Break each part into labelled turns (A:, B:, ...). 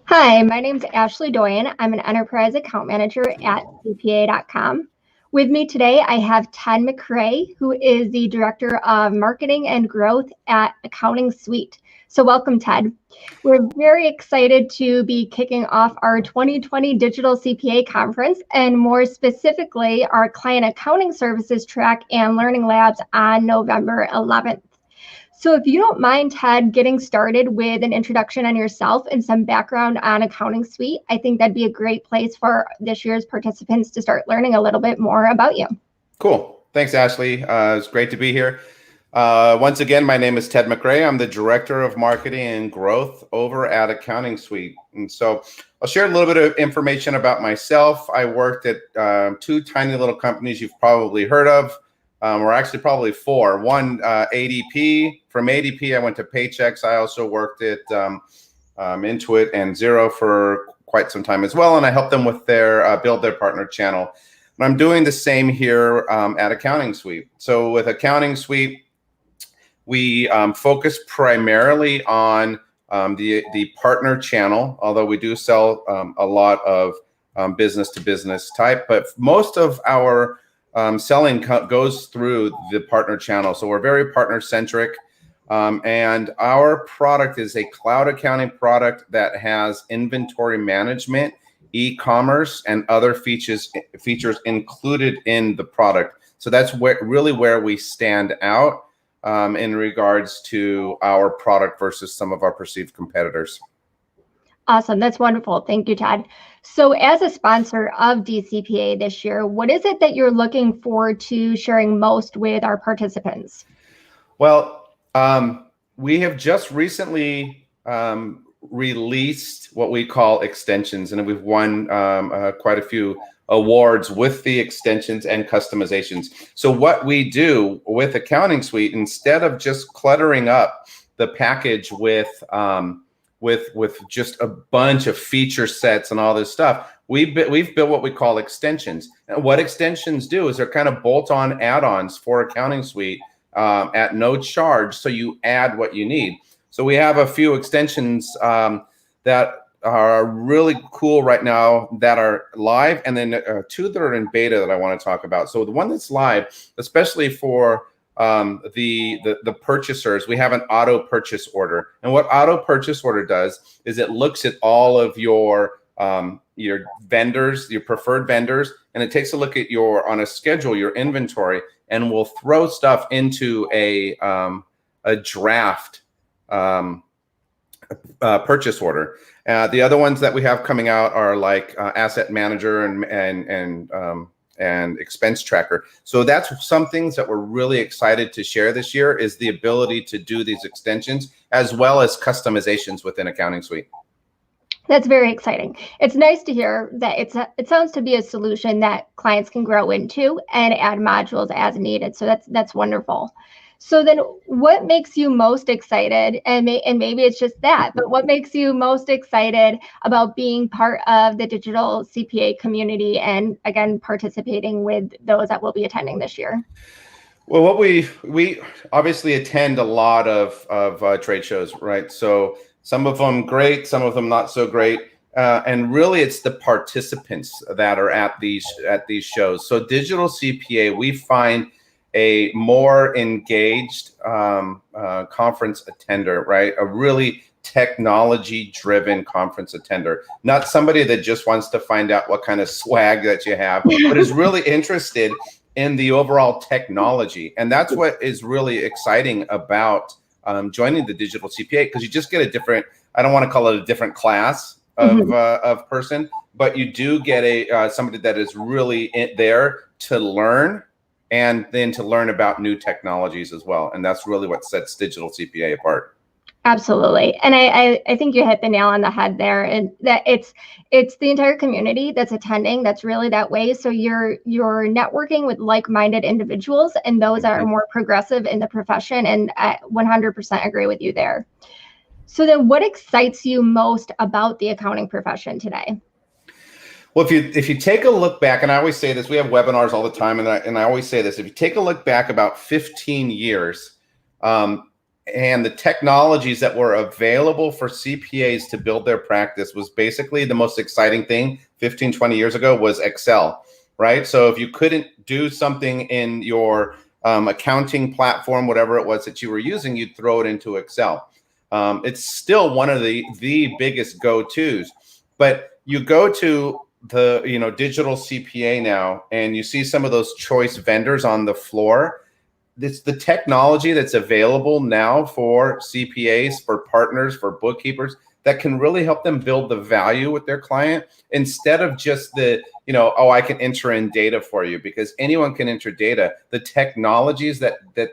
A: Hi, my name's Ashley Doyen. I'm an enterprise account manager at CPA.com. With me today, I have Ted McRae, who is the Director of Marketing and Growth at AccountingSuite. So welcome, Ted. We're very excited to be kicking off our 2020 Digital CPA Conference, and more specifically, our Client Accounting Services track and Learning Labs on November 11th. So if you don't mind, Ted, getting started with an introduction on yourself and some background on AccountingSuite, I think that'd be a great place for this year's participants to start learning a little bit more about you.
B: Cool. Thanks, Ashley. It's great to be here. Once again, my name is Ted McRae. I'm the Director of Marketing and Growth over at AccountingSuite. And so I'll share a little bit of information about myself. I worked at two tiny little companies you've probably heard of. Or actually probably four. One, ADP. From ADP, I went to Paychex. I also worked at Intuit and Xero for quite some time as well, and I helped them with their build their partner channel. And I'm doing the same here at AccountingSuite. So with AccountingSuite, we focus primarily on the partner channel, although we do sell a lot of business-to-business type, but most of our selling goes through the partner channel. So we're very partner centric. And our product is a cloud accounting product that has inventory management, e-commerce, and other features included in the product. So that's really where we stand out in regards to our product versus some of our perceived competitors.
A: Awesome. That's wonderful. Thank you, Ted. So as a sponsor of DCPA this year, what is it that you're looking forward to sharing most with our participants?
B: Well, we have just recently released what we call extensions, and we've won quite a few awards with the extensions and customizations. So what we do with AccountingSuite, instead of just cluttering up the package with just a bunch of feature sets and all this stuff, we've built what we call extensions. And what extensions do is they're kind of bolt-on add-ons for AccountingSuite at no charge, so you add what you need. So we have a few extensions that are really cool right now that are live, and then two that are in beta that I want to talk about. So the one that's live, especially for the purchasers, we have an auto purchase order. And what auto purchase order does is it looks at all of your vendors, your preferred vendors, and it takes a look at on a schedule, your inventory, and will throw stuff into a draft purchase order. The other ones that we have coming out are like asset manager and expense tracker. So that's some things that we're really excited to share this year, is the ability to do these extensions as well as customizations within AccountingSuite.
A: That's very exciting. It's nice to hear that it sounds to be a solution that clients can grow into and add modules as needed. So that's wonderful. So then what makes you most excited, and maybe it's just that, but what makes you most excited about being part of the digital CPA community and, again, participating with those that will be attending this year?
B: Well, what we obviously attend a lot of trade shows, right? So some of them great, some of them not so great. And really it's the participants that are at these shows. So Digital CPA, we find a more engaged conference attender, right? A really technology-driven conference attender, not somebody that just wants to find out what kind of swag that you have, but is really interested in the overall technology. And that's what is really exciting about joining the Digital CPA, because you just get a different, I don't want to call it a different class of person, but you do get somebody that is really there to learn, and then to learn about new technologies as well. And that's really what sets Digital CPA apart.
A: Absolutely. And I think you hit the nail on the head there, and that it's the entire community that's attending that's really that way. So you're networking with like-minded individuals and those that are more progressive in the profession, and I 100% agree with you there. So then what excites you most about the accounting profession today?
B: Well, if you take a look back, and I always say this, we have webinars all the time, and I always say this, if you take a look back about 15 years, the technologies that were available for CPAs to build their practice was basically the most exciting thing 15, 20 years ago was Excel, right? So if you couldn't do something in your accounting platform, whatever it was that you were using, you'd throw it into Excel. It's still one of the biggest go-tos, but you go to the Digital CPA now, and you see some of those choice vendors on the floor. It's the technology that's available now for CPAs, for partners, for bookkeepers that can really help them build the value with their client instead of just the, oh, I can enter in data for you, because anyone can enter data. The technologies that the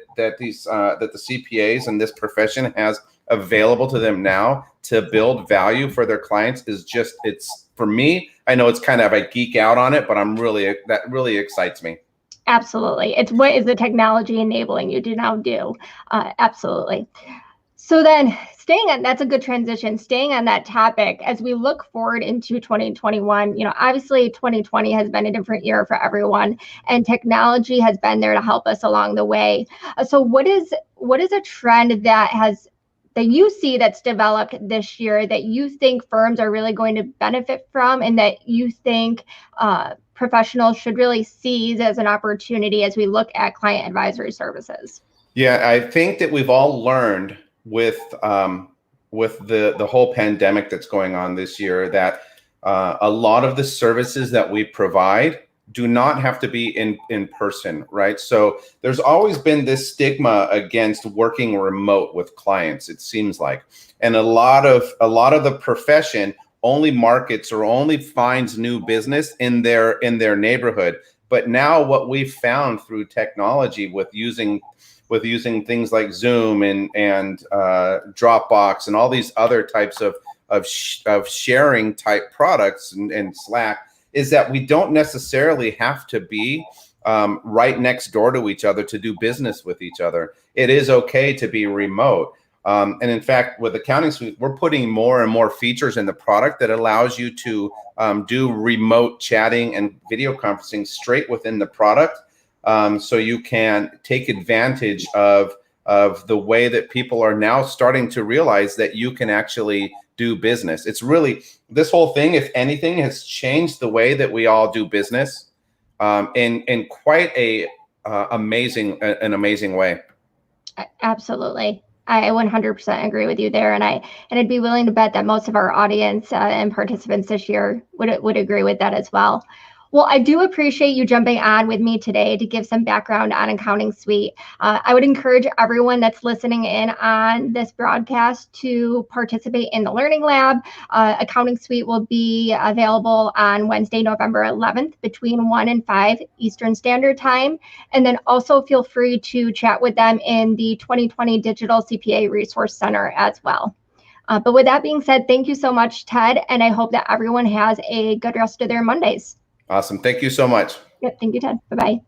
B: CPAs and this profession has available to them now to build value for their clients is just, it's, for me, I know it's kind of, I geek out on it, but that really excites me.
A: Absolutely. It's what is the technology enabling you to now do? Absolutely. So then that's a good transition, staying on that topic, as we look forward into 2021, obviously 2020 has been a different year for everyone, and technology has been there to help us along the way. So what is a trend that you see that's developed this year that you think firms are really going to benefit from, and that you think professionals should really seize as an opportunity as we look at client advisory services?
B: Yeah, I think that we've all learned with the whole pandemic that's going on this year that a lot of the services that we provide do not have to be in person, right? So there's always been this stigma against working remote with clients, it seems like, and a lot of the profession only markets or only finds new business in their neighborhood. But now what we've found through technology with using things like Zoom and Dropbox and all these other types of sharing type products and Slack, is that we don't necessarily have to be right next door to each other to do business with each other. It is okay to be remote. And in fact, with AccountingSuite, we're putting more and more features in the product that allows you to do remote chatting and video conferencing straight within the product. So you can take advantage of the way that people are now starting to realize that you can actually do business. It's really, this whole thing, if anything, has changed the way that we all do business in quite an amazing way.
A: Absolutely. I 100% agree with you there, and I'd be willing to bet that most of our audience and participants this year would agree with that as well. Well, I do appreciate you jumping on with me today to give some background on AccountingSuite. I would encourage everyone that's listening in on this broadcast to participate in the Learning Lab. AccountingSuite will be available on Wednesday, November 11th between 1 and 5 Eastern Standard Time. And then also feel free to chat with them in the 2020 Digital CPA Resource Center as well. But with that being said, thank you so much, Ted, and I hope that everyone has a good rest of their Mondays.
B: Awesome. Thank you so much.
A: Yep. Thank you, Ted. Bye-bye.